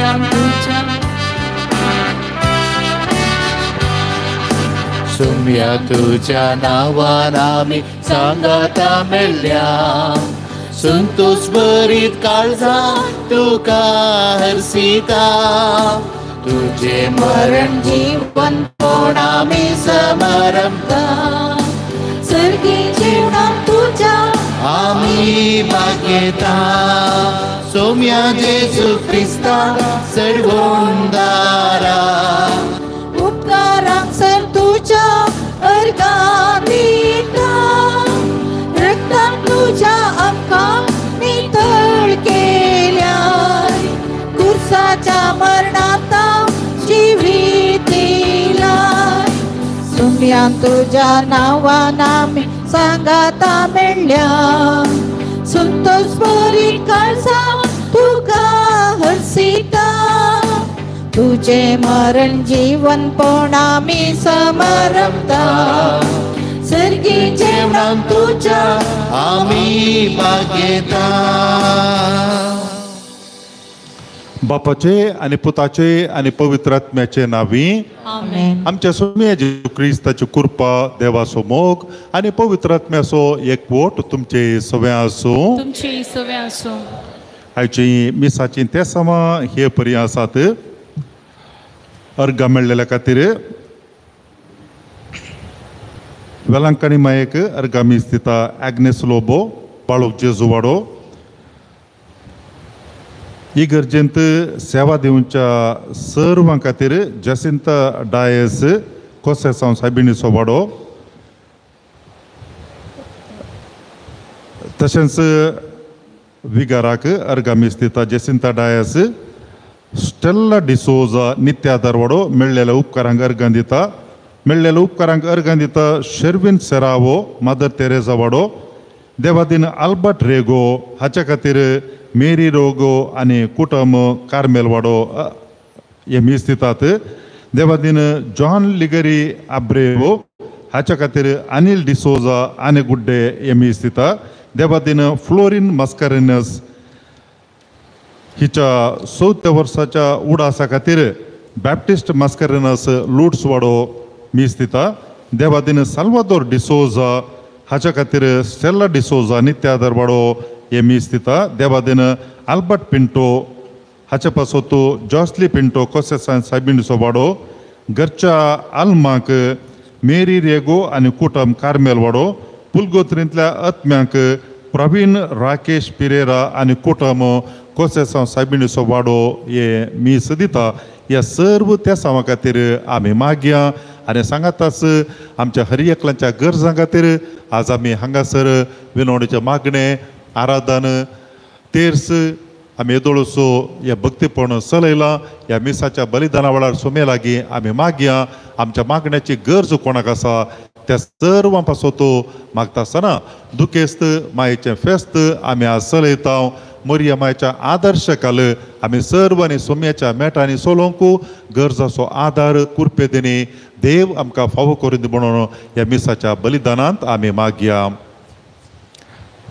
नाम तुझ्या सुम्या तुझ्या नावान आमी सांगाता मेळ्ळ्या संतोष भरीत काळजा तुका हरसिता तुझे मरण जीवन कोण आमी समरमता सर्गी जीवना तुझ्या आमी मागेता सोम्या जेजू क्रिस्ता सर्वोंदारा उपकारांक सर तुझ्या अर्गां दिता रक्तान तुझ्या आमकां नितळ केल्याय कुर्साच्या मरणांत जिवीत दिलाय सुम्यान तुझ्या नांवान आमी सांगाता मेळ्ळ्या संतोष भरीत काळजा तुका हरसिता तुझे मरण जीवन पण आमी समरमता सर्गी जेवणान तुझ्या आमी मागेता बापाचे आणि पुताचे आणि पवित्र आत्म्याचे नावी आमेन. आमच्या सोम्या जेजू क्रिस्ताची कृपा देवाचो मोग आणि पवित्र आत्म्याचो एकवट तुमचे सगळ्या आसूं तुमची सवय आसूं. आयची मिसाची ते समा हे पर्या आसात अर्घ मेळलेल्या खातीर वेलांकणी मायेक अर्घ मीस दिता ॲग्नेस लोबो बाळूक जेजू वाडो ही गरजेंत सेवा दिवच्या सर्वां खातीर जसिंता डायस कोसेसांव सायबिणीचो वाडो तशेंच विगाराक अर्घ मीस दिता जसिंता डायस स्टेल्ला डिसोजा नित्य आदार वाडो मेळ्ळेल्या उपकारांक अर्घ दिता मेळ्ळेल्या उपकारांक अर्घ दिता शेर्विन सेरावो मादर तेरेजा वाडो देवादीन आल्बर्ट रेगो हाच्या खातीर मेरी रोगो आनी कुटुंब कार्मेल वाडो हे मीस दितात देवादीन जॉन लिगरी आब्रेवो हाच्या खातीर अनिल डिसोजा आने गुड्डे हे मीस दिता देवादीन फ्लोरिन मस्कारेनस हिच्या 70 वर्साच्या उडासा खातीर बॅप्टिस्ट मस्कारेनस लुड्स वाडो मीस दिता देवादीन साल्वादोर डिसोजा हाच्या खातीर स्टेल्ला डिसोजा नित्य आदार वाडो हे मीस दिता देवादीन आल्बर्ट पिंटो हाचे पासो तो जॉस्ली पिंटो कोसेसान सायबिणीचो वाडो घरच्या आल्माक मेरी रेगो आनी कुटुंब कार्मेल वाडो पुलगोत्रींतल्या आत्म्यांक प्रवीण राकेश पिरेरा आनी कुटुंब कोसेसांव सायबिणीचो वाडो हे मीस दिता ह्या सर्व त्या सावा खातीर आमी मागया आनी सांगाताच आमच्या हर एकल्याच्या गरजां खातीर आज आमी हांगासर विनवणेचे मागणे आराधन तेर्स आमी येदोळसो ह्या भक्तीपण चलयला ह्या मिसाच्या बलिदाना वेळार सोमे लागीं आमी मागया आमच्या मागण्याची गरज कोणाक आसा त्या सर्वां पासो तो मागता आसतना दुखेस्त मायेचें फेस्त आमी आज चलयता मोरया मायेच्या आदर्श काल आमी सर्वांनी सोम्याच्या मेटांनी सोलोवंक गरजाचो आदार कुरपे दिनी देव आमकां फावो करून दी म्हणून ह्या मिसाच्या बलिदानांत आमी मागया.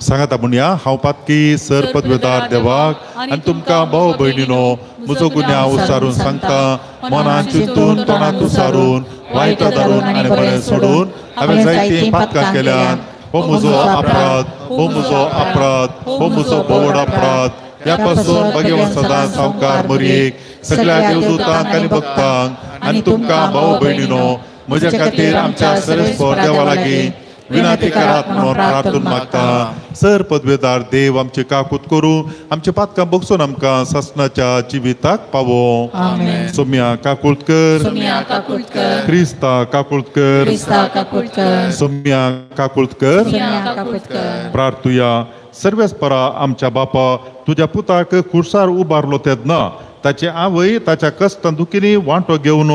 सांगाता म्हणया हांव पातकी सर पदवेदार देवाक आनी तुमकां भाव भयणीनो म्हजो गुन्यांव उसारून सांगता मनान चिंतून तोंडांत उसारून वायट धरून आनी बरें सोडून हांवें जायतीं पातकां केल्यात हो म्हजो अपराध हो म्हजो अपराध हो म्हजो बोवड अपराध ह्या पासून भगवान सदां सावकार मरयेक सगळ्या देवदूतांक आनी भक्तांक आनी तुमकां भाव भयणीनो म्हज्या खातीर आमच्या सर्वेस्वर देवा लागीं विनंती करात म्हणून प्रार्थना मागता. सर पदवेदार देव आमची काकूत करूं आमचे पातकां बगसून आमकां ससनाच्या जिविताक पावो. सोम्या काकुळकर क्रिस्ता काकुळकर सोम्या काकुळकर प्रार्थुया. सर्वेस्परा आमच्या बापा तुझ्या पुताक खुर्सार उबारलो तेदना ताची आवय ताच्या कश्टां दुखींनी वांटो घेवन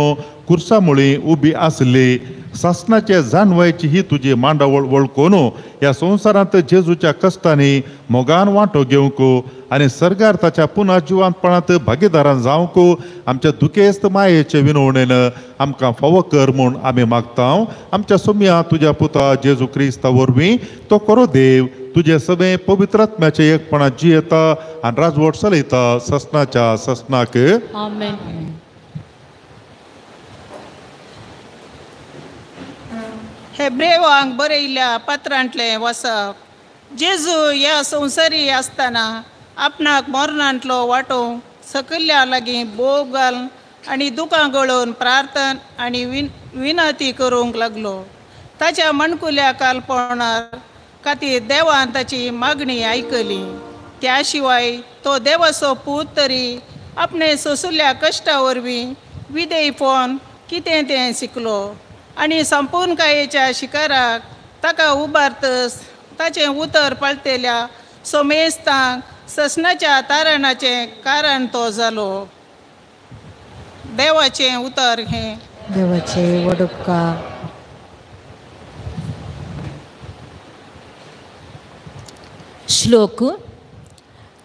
खुर्सा मुळी उबी आसली सासनाच्या जाणवायची ही तुझी मांडावळ वळखून या संसारांत जेजूच्या कष्टाने मोगान वांटो घेवंक आणि सर्गार्थाच्या पुन्हा जिवांतपणांत भागीदारान जावंक आमच्या दुखेस्त मायेचे विनवणेन आमकां फावो कर म्हूण आमी मागता. आमच्या सोम्या तुज्या पुता जेजू क्रिस्ता वरवीं तो करो देव तुझे सगळे पवित्रात्म्याचे एकपणात जियेता आनी राजवट चलयता ससनाच्या ससनाक. आमेन. हेब्रेवांक बरयल्ल्या पत्रांतले वसप. जेजू ह्या संवसारी आसतना आपणाक मरणांतलो वांटो सकयल्या लागीं बोग घालून आनी दुकां गळोवन प्रार्थना आनी विनंती करूंक लागलो. ताच्या मणकुल्या कालपणां खातीर देवान ताची मागणी आयकली. त्या शिवाय तो देवाचो पूत तरी आपणे सोंसिल्ल्या कश्टा वरवीं विधेयपण कितें तें शिकलो आनी संपूर्णकायेच्या शिकाराक ताका उबारतस ताचें उतर पळतेल्या सोमेस्तांक ससनाच्या तारणाचें कारण तो जालो. देवाचें उतर हें. देवाचे वडुपकार. श्लोक.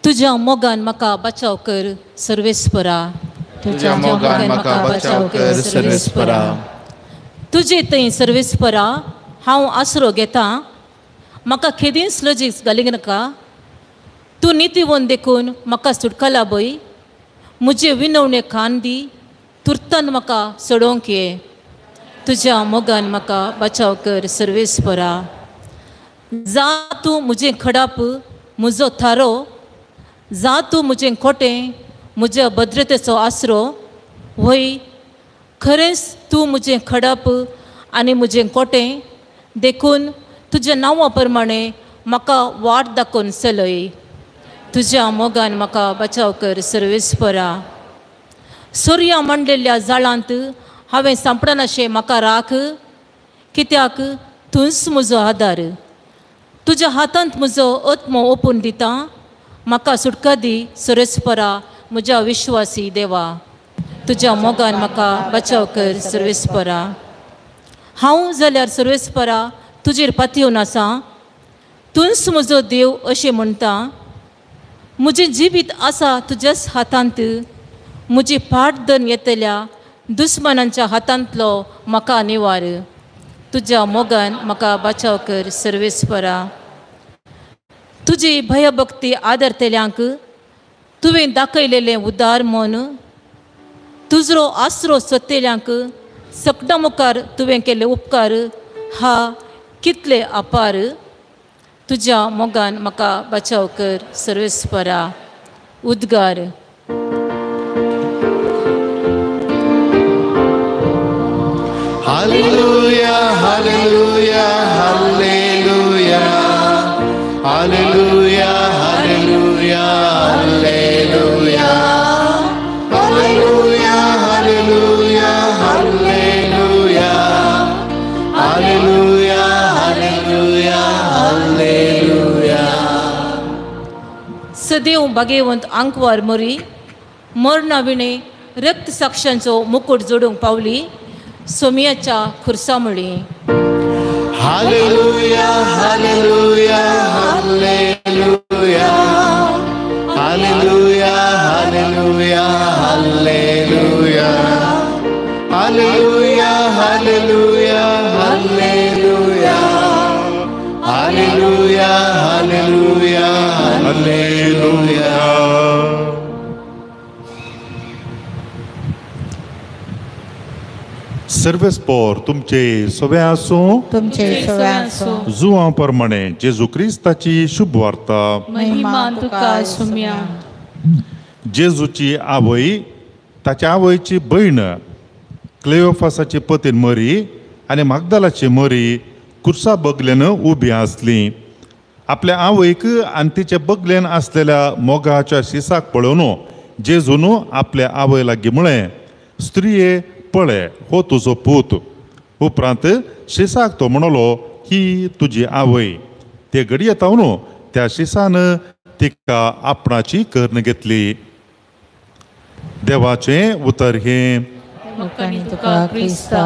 तुज्या मोगान म्हाका बचाव कर सर्वेस्परा. तुज्या मोगान म्हाका बचाव कर सर्वेस्परा. तुजे थंय सर्वेस्परा हांव आसरो घेतां. म्हाका केदींच लजीक घालींक नाका. तूं नितीवन देखून म्हाका सुटका लाबय. म्हजे विनवणे कान दी. तुर्तान म्हाका सोडोवंक ये. तुज्या मोगान म्हाका बचाव कर सर्वेस्परा. जा तूं म्हजें खडाप म्हजो थारो. जा तूं म्हजें खोटें म्हज्या भद्रतेचो आसरो. वय खरेंच तूं म्हजें खडप आनी म्हजें कोटें देखून तुज्या नांवा प्रमाणें म्हाका वाट दाखोवन चलय. तुज्या मोगान म्हाका बचाव कर सर्वेस्परा. सूर्या मांडलेल्या जाळांत हांवें सांपडनाशें म्हाका राख. कित्याक तूंच म्हजो आदार. तुज्या हातांत म्हजो आत्मो ओपून दिता. म्हाका सुटका दी सर्वेस्परा म्हज्या विश्वासी देवा. तुज्या मोगान म्हाका बचाव कर सर्वेस्परा. हांव जाल्यार सर्वेस्परा तुजेर पातयेवन आसा. तूंच म्हजो देव अशें म्हणटा. म्हजें जिवीत आसा तुज्याच हातांत. म्हजी फाट धरून येतल्या दुस्मनांच्या हातांतलो म्हाका निवार. तुज्या मोगान म्हाका बचाव कर सर्वेस्परा. तुजी भयभक्ती आदरतेल्यांक तुवें दाखयलेलें उदार मन. तुजो आसरो सोदतेल्यांक सकदा मुखार तुवें केले उपकार हा कितले अपार. तुज्या मोगान म्हाका बचाव कर सर्वेस्परा. उद्गार. Hallelujah hallelujah hallelujah hallelujah hallelujah hallelujah hallelujah hallelujah hallelujah hallelujah hallelujah hallelujah. सदैव भाग्यवंत आंकवार मरी मरणा विणे रक्त साक्षांचो मुकुट जोडूंक पावली सोमियाच्या खुर्सामुळी. Hallelujah hallelujah hallelujah hallelujah hallelujah hallelujah hallelujah hallelujah hallelujah hallelujah hallelujah hallelujah. सर्वेस्पोर तुमचे सवे आसूं. तुमचे सवे आसूं. जुवां प्रमाणे जेजू क्रिस्ताची शुभ वार्ता. महिमा तुका सुम्या. जेजूची आवय ताच्या आवयची भयण क्लेओफासाची पतीन मरी आनी मागदालाची मरी कुर्सा बगलेन उबी आसली. आपल्या आवयक आनी तिच्या बगलेन आसलेल्या मोगाच्या शिसाक पळोवन जेजून आपल्या आवय लागीं म्हळें, स्त्रिये पळय हो तुजो पूत. उपरांत शिसाक तो म्हणलो, ही तुजी आवय. ते घडये तावन त्या शिसान तिका आपणाची कर्ण घेतली. देवाचें उतर हें. मुखानी तुका क्रिस्ता.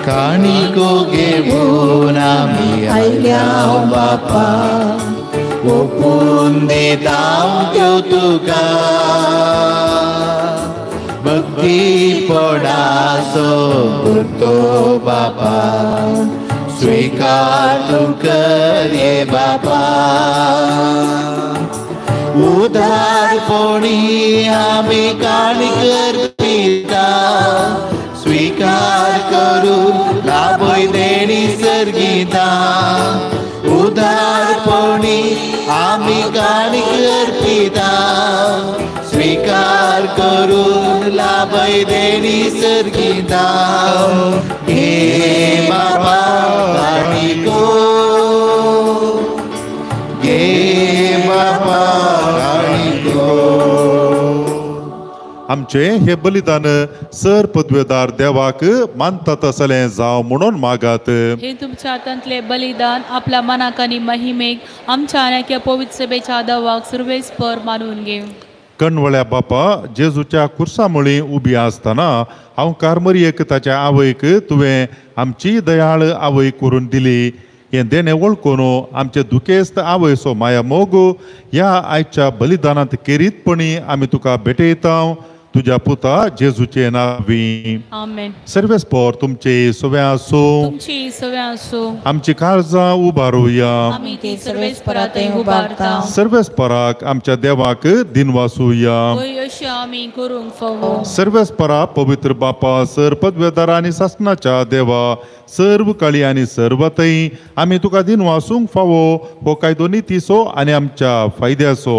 काणिको घेऊन आम्ही आयल्या बापा ओपून दिता त्यो तुका भक्ती पडासो करतो बापा स्वीकार तू कर ये बापा उदारपणी आम्ही काणिकर पिता स्वीकार करून लाभय देणी सर्गिता उदारपणी आम्ही काणिकर पिता स्वीकार करून लाभय देणी सर्गिता हे बाबा काणिको गे बाबा काणिको आमचे हे बलिदान सर पदवेदार देवाक मानता तसले जाव म्हणून मागात हे तुमच्या हातांतले बलिदान आपल्या मनाक आनी महिमेक आमच्या आनेक्या पवित्र सभेच्या देवाक सर्वेस्पर मानून घेव कणवळ्या बापा जेजूच्या कुर्सामुळी उबी आसतना हांव कारमरीयेक ताच्या आवयक तुवें आमची दयाळ आवय करून दिली हे देणे वळखून आमचे दुखेस्त आवयसो माया मोगू ह्या आयच्या बलिदानांत केरीतपणी आमी तुका भेटयता तुझ्या पुता जेजूचे नावी आमेन सर्वेस्पर तुमचे सव्या असो तुमची सव्या असो आमची काळजां उबारूया आमी ती सर्वेस्परात उबारता सर्वेस्पराक आमच्या देवाक दिनवासूया होय अशी आमी करूंक फावो सर्वेस्परा पवित्र बापा सर पदवेदार आनी शासनाच्या देवा सर्व काळी आनी सर्वतई आमी तुका दिनवासूंक फावो हो कायदो नितीसो आनी आमच्या फायद्याचो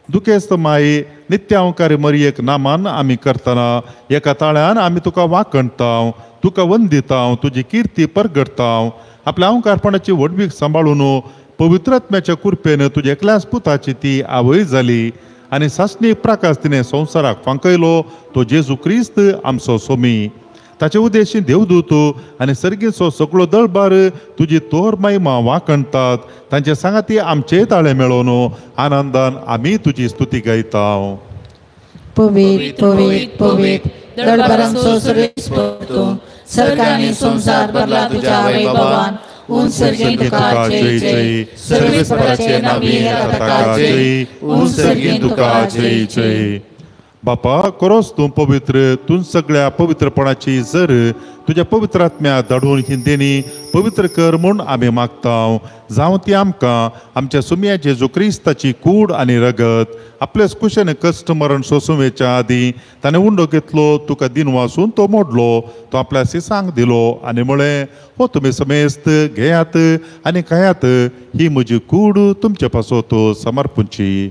दुखेस्त माई नित्यांकारी मरियेक नामान आमी करतना एका ताळ्यान आमी तुका वाकणता तुका वंदिता तुजी कीर्ती परगडता आपल्या अहंकारपणाची वडवीक सांबाळून पवित्रात्म्याच्या कृपेन तुजे एकल्याच पुताची ती आवय जाली आनी सासणी प्रकाश तिने संवसाराक फांकयलो तो जेजू क्रिस्त आमचो सोमी ताचे उद्देशी देवदूत आनी सर्गीचो सगळो दळबार तुजी तोर महिमा वाकणतात तांचे सांगाती आमचे ताळे मेळोवन आनंदान आमी तुजी स्तुती गायता पवित्र पवित्र पवित्र दळबारांचो सर्वेस्पर तूं सरकारांनी संसार भरला तुज्या वैभवान उन सर्गीन तुका जय जय सर्वेस्पराचे नावी ताका जय उन सर्गीन तुका जय जय बापा करोस तूं पवित्र तूं सगळ्या पवित्रपणाची जर तुझ्या पवित्रात्म्या धाडून ही देणी पवित्र कर म्हूण आमी मागता जावं ती आमकां आमच्या सुमया जेजू क्रिस्ताची कूड आनी रगत आपलेच कुशेन कश्ट मरण सोंसुवेच्या आदी ताणें उंडो घेतलो तुका दिनवासून तो मोडलो तो आपल्या सिसांक दिलो आनी म्हळें हो तुमी समेस्त घेयात आनी खायात ही म्हजी कूड तुमचे पासत समर्पूंची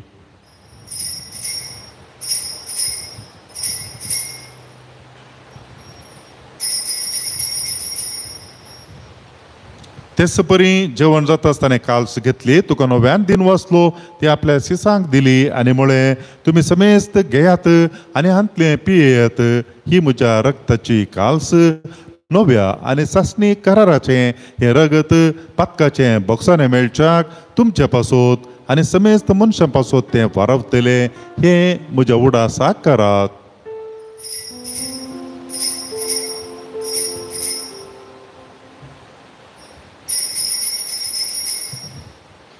तेच परी जेवण जाता आसतना काल्स घेतली तुका नव्यान दिन वाचलो ती आपल्या सिसांक दिली आनी म्हळें तुमी समेस्त घेयात आनी हांतले पियेयात ही म्हज्या रक्ताची काल्स नव्या आनी सासणी कराराचे हे रगत पातकाचे बॉक्साने मेळच्याक तुमचे पासत आनी समेस्त मनशां पासत ते वारवतले हे म्हज्या उडासाक करात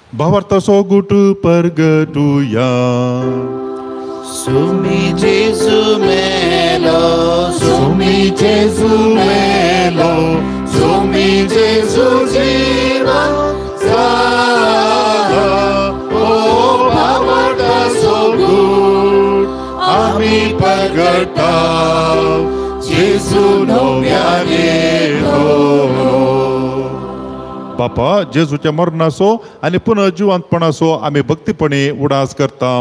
भावार्थाचो गुट परगटुया सुमी जेजू मेलो सुमी जेजू मेलो सुमी जेजू जीवन जागा ओ भावार्थाचो गुट आमी परगटाव जेजू नव्याने बापा जेजूच्या मरणाचो आनी पुनः जिवंतपणाचो आमी भक्तीपणे उडास करता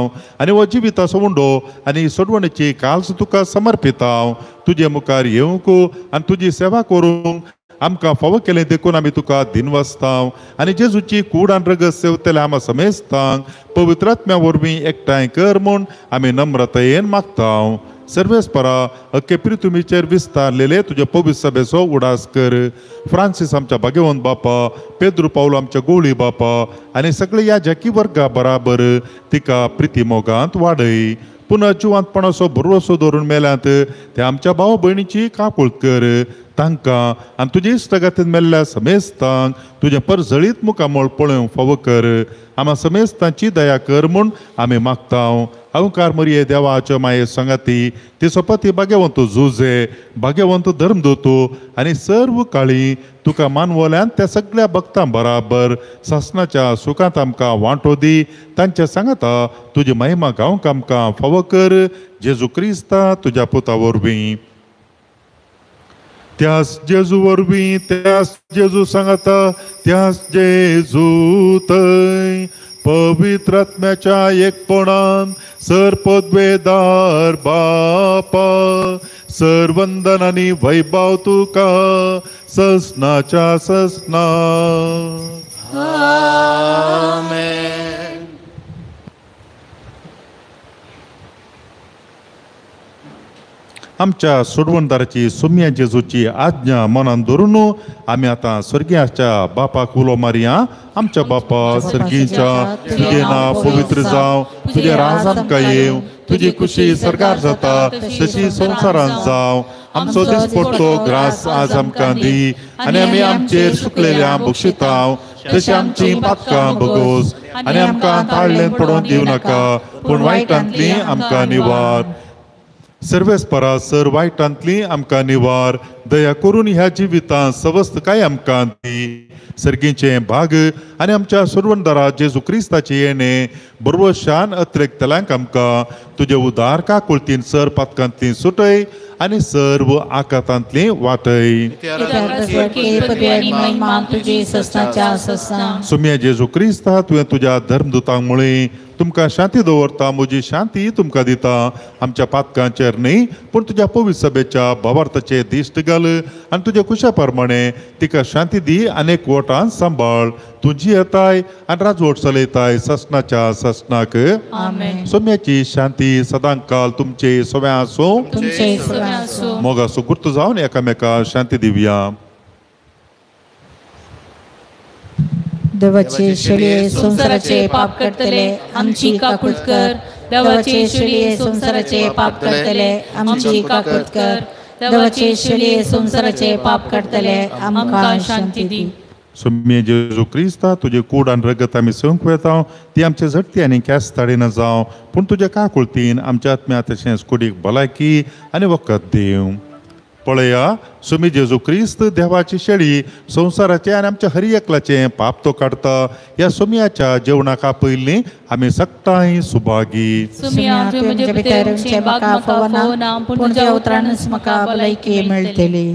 आनी हो जिविताचो उंडो आनी सोडवणेची काल्स तुका समर्पिता तुजे मुखार येवंक आनी तुजी सेवा करूंक आमकां फावो केलें देखून आमी तुका दिनवासता आनी जेजूची कूड आनी रगत सेवतले आमी समेस्तांक पवित्रात्म्या वरवीं एकठांय कर म्हूण आमी नम्रतायेन मागता सर्वेस्परा अख्खे पृथ्वीचेर विस्तारलेले तुझ्या पवित्र सभेचो उडास कर फ्रांसीस आमच्या भाग्यवंत बापा पेद्रू पावलो आमच्या गोवळी बापा आनी सगळे या जॅकी वर्गा बराबर तिका प्रिती मोगांत वाडय पुनः जिवंतपणाचो भरवसो धरून मेल्यांत ते आमच्या भाव भयणीची काकुळट कर तांकां आनी तुजे इश्टगातीन मेल्ल्या समेस्तांक तुजें परजळीत मुखामोळ पळोवंक फावो कर. आम्हा समेस्तांची दया कर म्हूण आमी मागतांव. अवकार मरिये देवाच्यो माये संगाती, तिचो पती भाग्यवंत जुजे, भाग्यवंत धर्मदोतो आनी सर्व काळी तुका मानवल्यान त्या सगळ्या भक्तां बराबर सासणाच्या सुखांत आमकां वांटो दी. तांच्या सांगाता तुजी महिमा गावंक आमकां फावो कर. जेजू क्रिस्ता तुज्या पुता वरवीं. त्यास जेजू वरवीं, त्यास जेजू सांगाता, त्यास जेजू थंय पवित्र आत्म्याच्या एकपणान सरपदवेदार बापा सर्वंदन आनी वैभव तुका ससनाच्या ससना. आमेन. आमच्या सोडवणदाराची सोम्या जेजूची आज्ञा मनान धरून आमी आतां स्वर्गीयाच्या बापाक उलो मारया. आमच्या बापा सर्गीच्या, तुजें नांव पवित्र जावं, तुजें राज आमकां येवं, तुजी खुशी सरकार जाता तशी संवसारांत जावं. आमचो दिसपट्टो ग्रास आज आमकां दी आनी आमी आमचेर सुकलेल्या बक्षितांव तशी आमची पातकां बगोस आनी आमकां ताळ्ळेंत पडोवन दिवं नाका, पूण वायटांतली आमकां निवार. सर्वेस्परा सर वायटांतली आमकां निवार. दया करून ह्या जिवितांत सवस्त काय आमकां दी. सर्गीचे भाग आनी आमच्या सोडवणदारा जेजू क्रिस्ताचे येणे बरोवशान अतिरेकतल्यांक आमकां तुजे उदार काकुळतीन सर पातकांतली सुटय आनी सर्व आकातांतली वाटय. सुम्या जेजू क्रिस्ता तुवें तुज्या धर्मदुतांक म्हळें, तुमकां शांती दवरता, म्हजी शांती तुमकां दिता. आमच्या पातकांचेर न्ही पूण तुज्या पवित्र सभेच्या भावार्थाचे दिश्ट घाल आनी तुज्या खुशा प्रमाणे तिका शांती दी आनी एकवटान सांबाळ. तुजी येताय आनी राजवट चलयताय ससनाच्या ससनाक. सोम्याची शांती सदां काल तुमचे सव्या आसूं. मोगा सुगुर्त जावन एकामेका शांती दिवया. देवाचे शेळये संसाराचे पाप करतले आमची काकूट कर. देवाचे शेळये संसाराचे पाप करतले आमची काकूट कर. देवाचे शेळये संसाराचे पाप करतले आमकां शांती दी. सोम्ये जेजू क्रिस्ता तुजे कूड आनी रगत आमी संक वेतांव, ती आमचे झटती आनी केस्ताडीन जावं, पूण तुज्या काकुळतीन आमच्या आत्म्या तशेंच कुडीक भलायकी आनी वखद दिव. पळया, सुमी जेजू क्रिस्त देवाची शेळी संसाराचे आनी आमच्या हर एकल्याचें पाप तो काडता. ह्या सोमयाच्या जेवणाका पयलीं आमी सकटाय सुभागी. पूण तुज्या उतरानच म्हाका भलायकी मेळटली.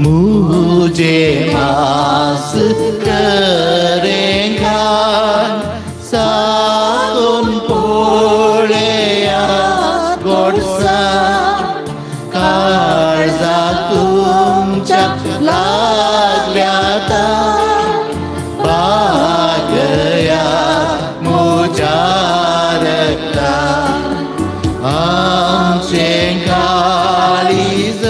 मुझे आस करेगा सागुन पोळ्या गोडसा काळजा तुमच्या लागल्याता बागया मुझ्या रक्ता आमचे काळीज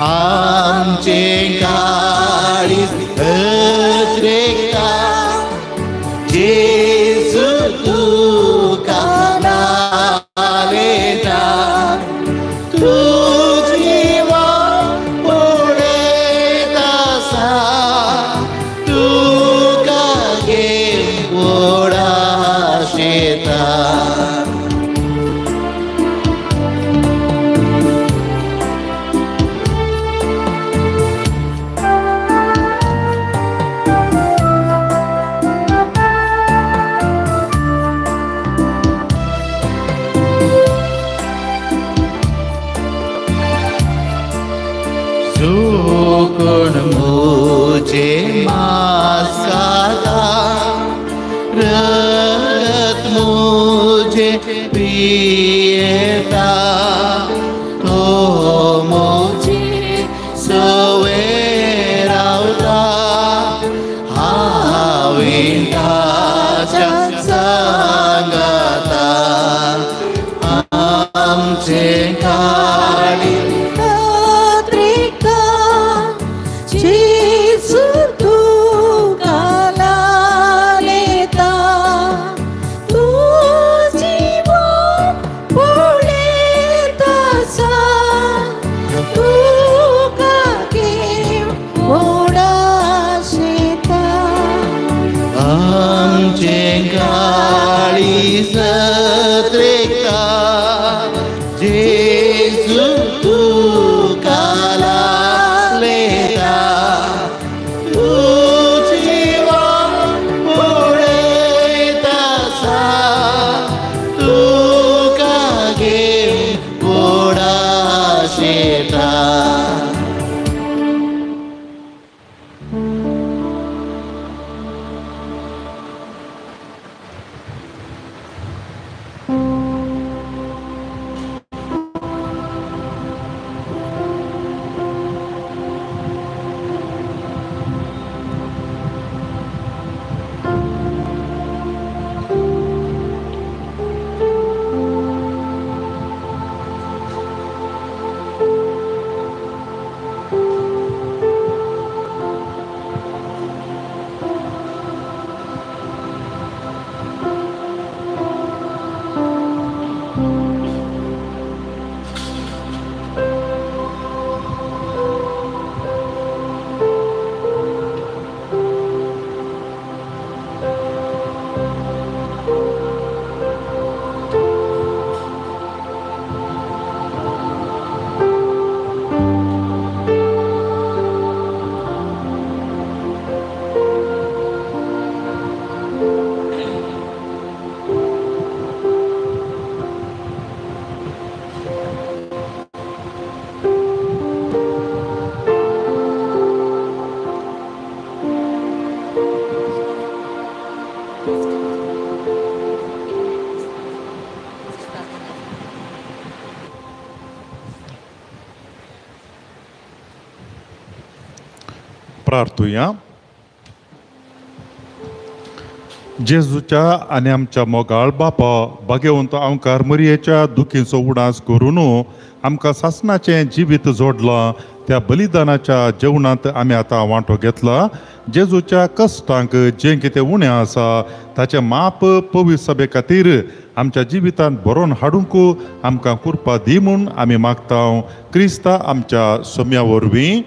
आमचे काळीज अत्रेका जेजू तुका नालेता तुझी वाट पळयत आसा तुका घेवन ओडाशेता. कोण मुझे मास्काता रगत मुझे पिएता तो मुझे सवेरावता हावें ताच्या संगता आमचे काळी सत्रेका जेसु तू काला लेता तुझी वाट पुढे तसा तू का गे घोडा शेता प्रार्थूया. जेजूच्या आनी आमच्या मोगाळ बापा भगवंत आमकां मरयेच्या दुखीचो उडास करून आमकां सासणाचें जिवीत जोडलां. त्या बलिदानाच्या जेवणांत आमी आतां वांटो घेतला. जेजूच्या कश्टांक जें कितें उणें आसा ताचें माप पवित्र सभे खातीर आमच्या जिवितांत बरोवन हाडूंक आमकां कृपा दी म्हूण आमी मागता. क्रिस्ता आमच्या सोम्या वरवीं.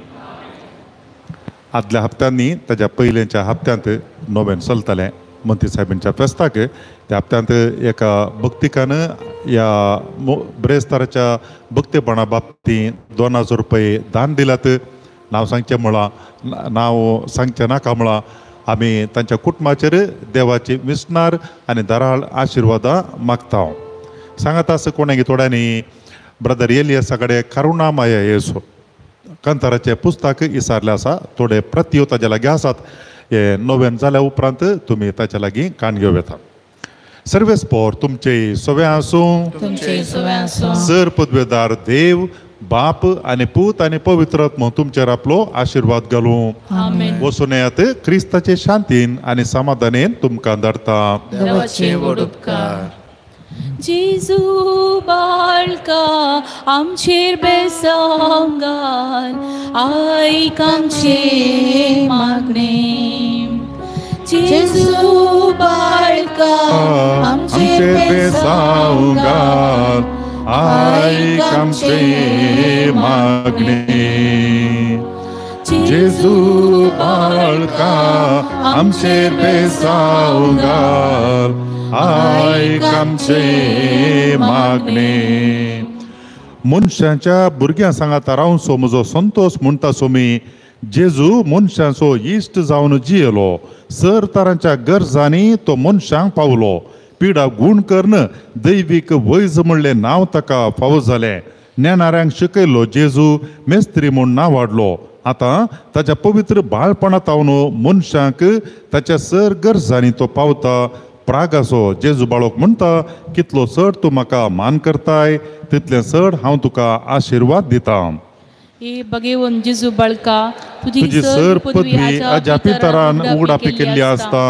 आदल्या हप्त्यांनी ताच्या पयलेच्या हप्त्यांत नोवेन चलतालें मंत्री साहेबांच्या फेस्ताक. त्या हप्त्यांत एका भक्तिकान ह्या ब्रेस्ताराच्या भक्तीपणा बाबतींत 2000 रुपये दान दिल्यात. नांव सांगचें म्हळां नांव सांगचें नाका म्हळां आमी तांच्या कुटुंबाचेर देवाची विस्नार आनी दाराळ आशिर्वादां मागता. सांगात आसा कोणागे थोड्यांनी ब्रदर एलियासा कडेन करुणामय येसो कांताराचें पुस्तक इसारलें आसा. थोडे प्रत्यो ताजे लागीं आसात. हे नोवेन जाल्या उपरांत तुमी ताचे लागीं काण घेवं येता. सर्वेस्पोर तुमचे सवे आसूं. सर पदवेदार देव बाप आनी पूत आनी पवित्र आत्मो तुमचेर आपलो आशिर्वाद घालूं. वचून येयात. क्रिस्ताचे शांतीन आनी समाधानेन तुमकां धाडटा. जेजू बाळका आमचेर बेसांगाल आयक आमचे मागणे. जेजू बाळका आमचेर बेसांगाल आयक आमचे मागणे. जेजू बाळका आमचेर बेसांगाल आयक आमचे मागणे. मनशांच्या भुरग्यां सांगात रावचो म्हजो संतोष म्हणटा सोमी. जेजू मनशांचो इश्ट जावन जियेलो. सर तरांच्या गरजांनी तो मनशांक पावलो. पिडा गूण कर्ण दैवीक वैज म्हणलें नांव ताका फावो जालें. ज्ञानाऱ्यांक शिकयलो जेजू मेस्त्री म्हूण नांव वाडलो. आता ताच्या पवित्र बाळपणांत मनशाक ताच्या सर गरजांनी तो पावता. प्राग असो जेजू बाळोक म्हणटा, कितलो चड तूं म्हाका मान करताय तितले चड हांव तुका आशिर्वाद दिता. हे भगेवन जेजू बाळका, तुजी सर पदवी अज्या पितरान उगडापी केल्ली आसता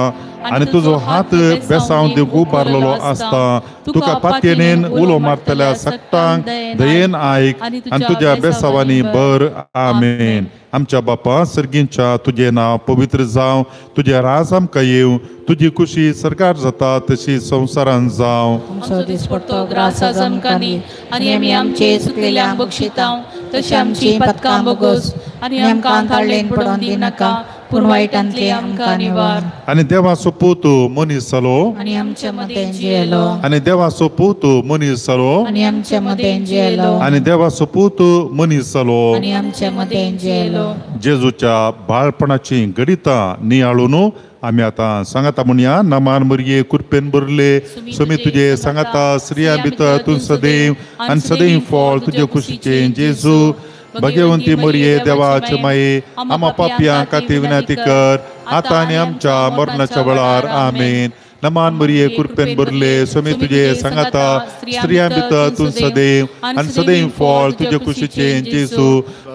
आनी तुजो हात बेसांव दिवंक उबारलेलो आसता. तुका पातयेन उलो मारतल्या सक्तांक दयेन आयक आनी तुज्या बेसावांनी बर. आमेन. आमच्या बापा सर्गींच्या तुजें नांव पवित्र जावं, तुजें राज आमकां येवं, तुजी खुशी सरकार जाता तशी संवसारान जावं. आमचो दीस पडतो ग्रासाक आमकां दी आनी आमी आमचे चुकलेल्यांक बक्षिता तशी आमची पदकां बोगोस आनी आमकां ताळेन पडोवन दिनाका पूण वायटांतली आमकां निवार. आनी देवाचो पूत मनीस जालो आनी आमच्या मदें जियेलो आनी देवाचो पूत मनीस जालो आनी आमच्या मदें जियेलो आनी देवाचो पूत मनीस जालो आनी आमच्या मदें जियेलो. जेजूच्या बाळपणाची गणितां नियाळून आमी आतां सांगाता म्हणया. नमान मरये कृपेन भरले सुमी तुजे सांगाता स्त्रियां भितर तूं सदैव आनी सदैव फळ तुजे खुशीचे जेजू. भगवंती मरये देवाचे माये आमा पापयांक खातीर विनंती कर आतां आनी आमच्या मरणाच्या वेळार. आमेन. नमान मरये कृपेन भरले सुमी तुजे सांगाता स्त्रियां भितर तूं सदैव आनी सदैव फळ तुजे खुशीचे जेजू.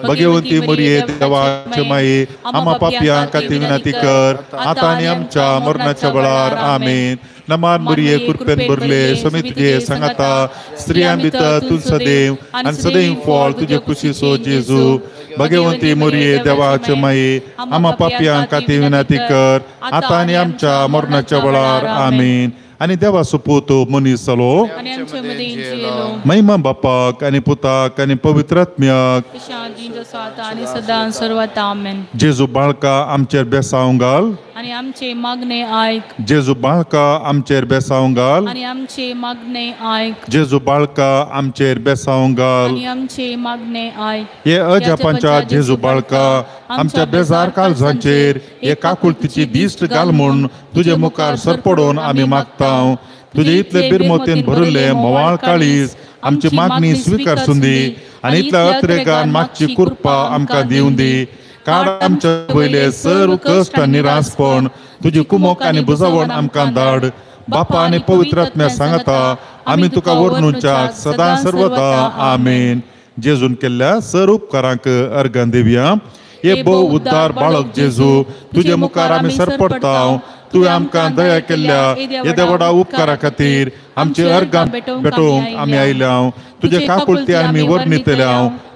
भगवंती मरये देवाचे माये आमा पापयांक खातीर विनंती कर आतां आनी आमच्या मरणाच्या वेळार. आमेन. नमान मरये कृपेन भरले सुमी तुजे सांगाता स्त्रियां भितर तूं सदैव आनी सदैव फळ तुजे खुशीचो जेजू. भगवंती मरये देवाचे माये आमा पापयांक खातीर विनंती कर आतां आनी आमच्या मरणाच्या वेळार. आमेन. आनी देवाचो पूत मनीस जालो आनी आमच्या मदें जियेलो. महिमा बापाक आनी पुताक आनी पवित्र आत्म्याक तशें आदीं जसो आतां आनी सदां सर्वत. आमेन. जेजू बाळका आमचेर बेसांव घाल आनी आमचे मागणे आयक. जेजू बाळका आमचेर बेसांव घाल आनी आमचे मागणे आयक. जेजू बाळका आमचेर बेसांव घाल. आनी आमचे मागणे आयक. हे अजापांच्या जेजू बाळका आमच्या बेजार काळजांचेर हे काकुळतीची दिश्ट घाल म्हूण तुजे मुखार सरपडोवन आमी मागता. तुजे इतले बिरमोतेन भरिल्ले मोवाळ काळीज आमची मागणी स्वीकारसून दी आनी इतल्या अत्रेगान मागची कृपा आमकां दिवून दी. काड आमच्या वयले सर्व कश्ट आनी निरासपण तुजी कुमोक आनी बुजावण आमकां धाड. बापा आनी पवित्र आत्म्या सांगता आमी तुका वर्णुच्याक सदां सर्वदा. आमेन. जेजून केल्ल्या सर्व उपकारांक अर्गां दिवया. हे भोव उद्दार बाळक जेजू तुजे मुखार आमी सरपडटा. तुवें आमकां दया केल्ल्या येद्या व्हडा उपकारा खातीर आमची अर्गां भेटोवंक आमी आयल्या. तुजे काकुळती आमी वर्णितल्या.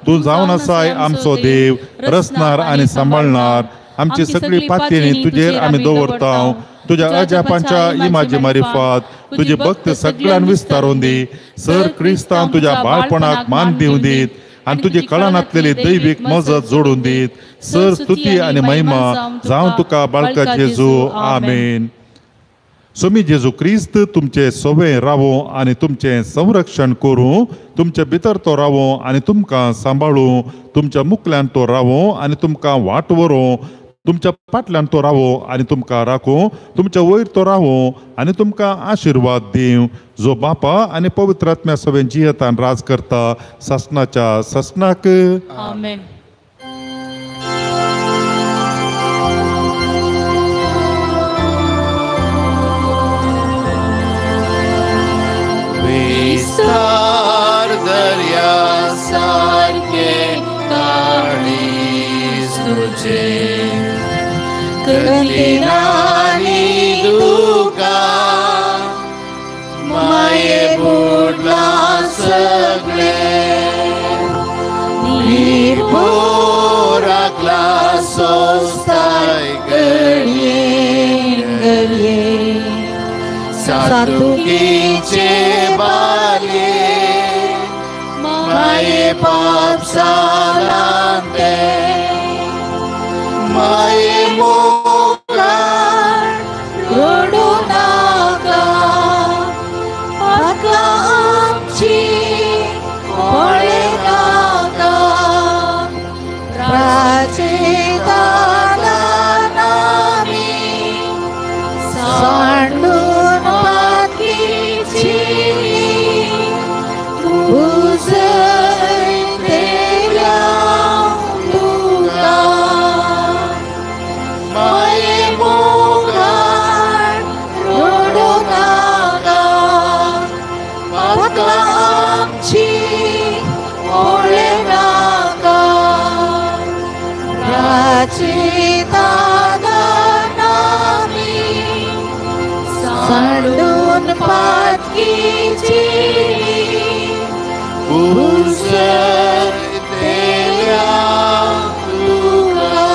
तूं जावन आसाय आमचो देव, रचणार आनी सांबाळणार. आमची सगळी पातयेनी तुजेर आमी दवरता. तुज्या अजापांच्या इमाजी मारिफात तुजी भक्त सगळ्यांक विस्तारून दी. सर क्रिस्तांव तुज्या बाळपणाक मान दिवं दीत आनी तुजी कळनातलेली दैवीक मजत जोडून दीत. सर स्तुती आनी महिमा जावं तुका बाळका जेजू. आमेन. सोमी जेजू क्रिस्त तुमचे सोबे रावो आनी तुमचे संरक्षण करूं. तुमचे भितर तो रावो आनी तुमकां सांबाळूं. तुमच्या मुखल्यान तो रावो आनी तुमकां वाट व्हरूं. तुमच्या फाटल्यान तो रावो आनी तुमकां राखूं. तुमच्या वयर तो रावो आनी तुमकां आशिर्वाद दिवं. जो बापा आनी पवित्र आत्म्या सवेन जियेतान राज करता ससनाच्या ससनाक. आमेन. विस्तार दर्या सारखे काळीज तुझे कठीणानी दुका माये बुडला सगळे निर्भोराकला सोस्ताय घडये सातुकीचे बाले माये पाप सालांते माये मोकार रडू नाका पातका आमची पळे नाका राचे दालान आमी सांडून पातकीची उजळ देल्या तुका सांडून पातकीची उसळ तेल्या तुका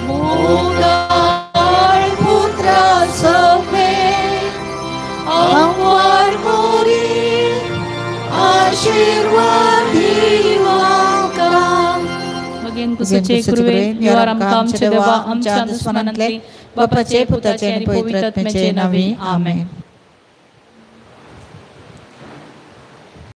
मुगाळ पुत्रा सोपे अंवर मोरी आशीर्वाद दिवाका मगेन कुसचे कुरवे निवार आमकां आमचे देवा आमच्या दुस्मनांतले बापाचे पुताचे आनी पवित्र आत्म्याचे नावे आमेन.